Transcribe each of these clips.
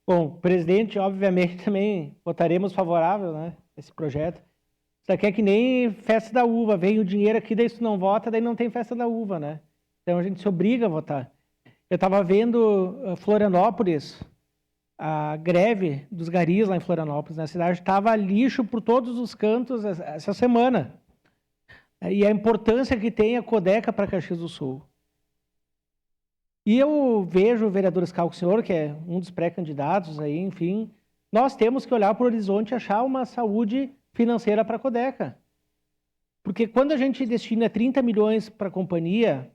Bom, presidente, obviamente também votaremos favorável, né, esse projeto. Isso aqui é que nem festa da uva, vem o dinheiro aqui, daí se tu não vota, daí não tem festa da uva, né? Então a gente se obriga a votar. Eu estava vendo Florianópolis, a greve dos garis lá em Florianópolis, na cidade, estava lixo por todos os cantos essa semana. E a importância que tem a Codeca para Caxias do Sul. E eu vejo o vereador Escal, senhor, que é um dos pré-candidatos aí, enfim, nós temos que olhar para o horizonte e achar uma saúde financeira para a Codeca. Porque quando a gente destina 30 milhões para a companhia,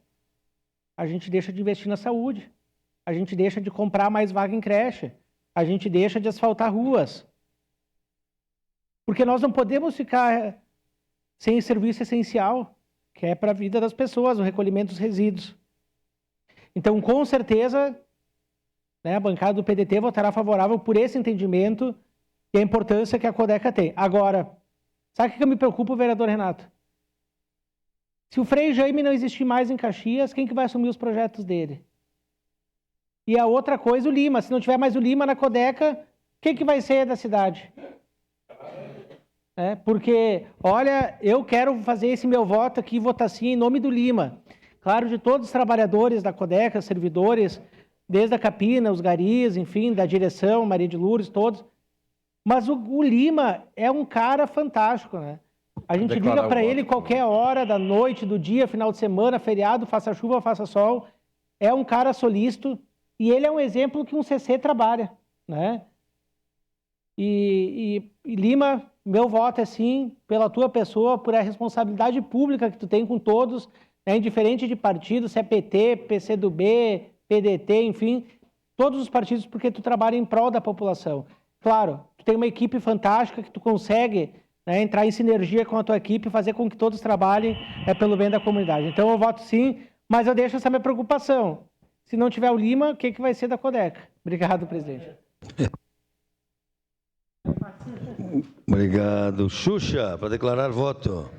a gente deixa de investir na saúde, a gente deixa de comprar mais vaga em creche, a gente deixa de asfaltar ruas. Porque nós não podemos ficar sem serviço essencial, que é para a vida das pessoas, o recolhimento dos resíduos. Então, com certeza, né, a bancada do PDT votará favorável por esse entendimento e a importância que a Codeca tem. Agora, sabe o que me preocupa, vereador Renato? Se o Frei Jaime não existir mais em Caxias, quem que vai assumir os projetos dele? E a outra coisa, o Lima. Se não tiver mais o Lima na Codeca, quem que vai ser da cidade? Porque, olha, eu quero fazer esse meu voto aqui, votação em nome do Lima. Claro, de todos os trabalhadores da Codeca, servidores, desde a Capina, os garis, enfim, da direção, Maria de Lourdes, todos. Mas o Lima é um cara fantástico, né? A gente liga para ele qualquer hora da noite, do dia, final de semana, feriado, faça chuva, faça sol. É um cara solícito e ele é um exemplo que um CC trabalha, né? E Lima, meu voto é sim, pela tua pessoa, por a responsabilidade pública que tu tem com todos, né, indiferente de partido, se é PT, PCdoB, PDT, enfim, todos os partidos, porque tu trabalha em prol da população. Claro, tu tem uma equipe fantástica que tu consegue, né, entrar em sinergia com a tua equipe e fazer com que todos trabalhem pelo bem da comunidade. Então eu voto sim, mas eu deixo essa minha preocupação. Se não tiver o Lima, o que vai ser da Codeca? Obrigado, presidente. Obrigado. Xuxa, para declarar voto.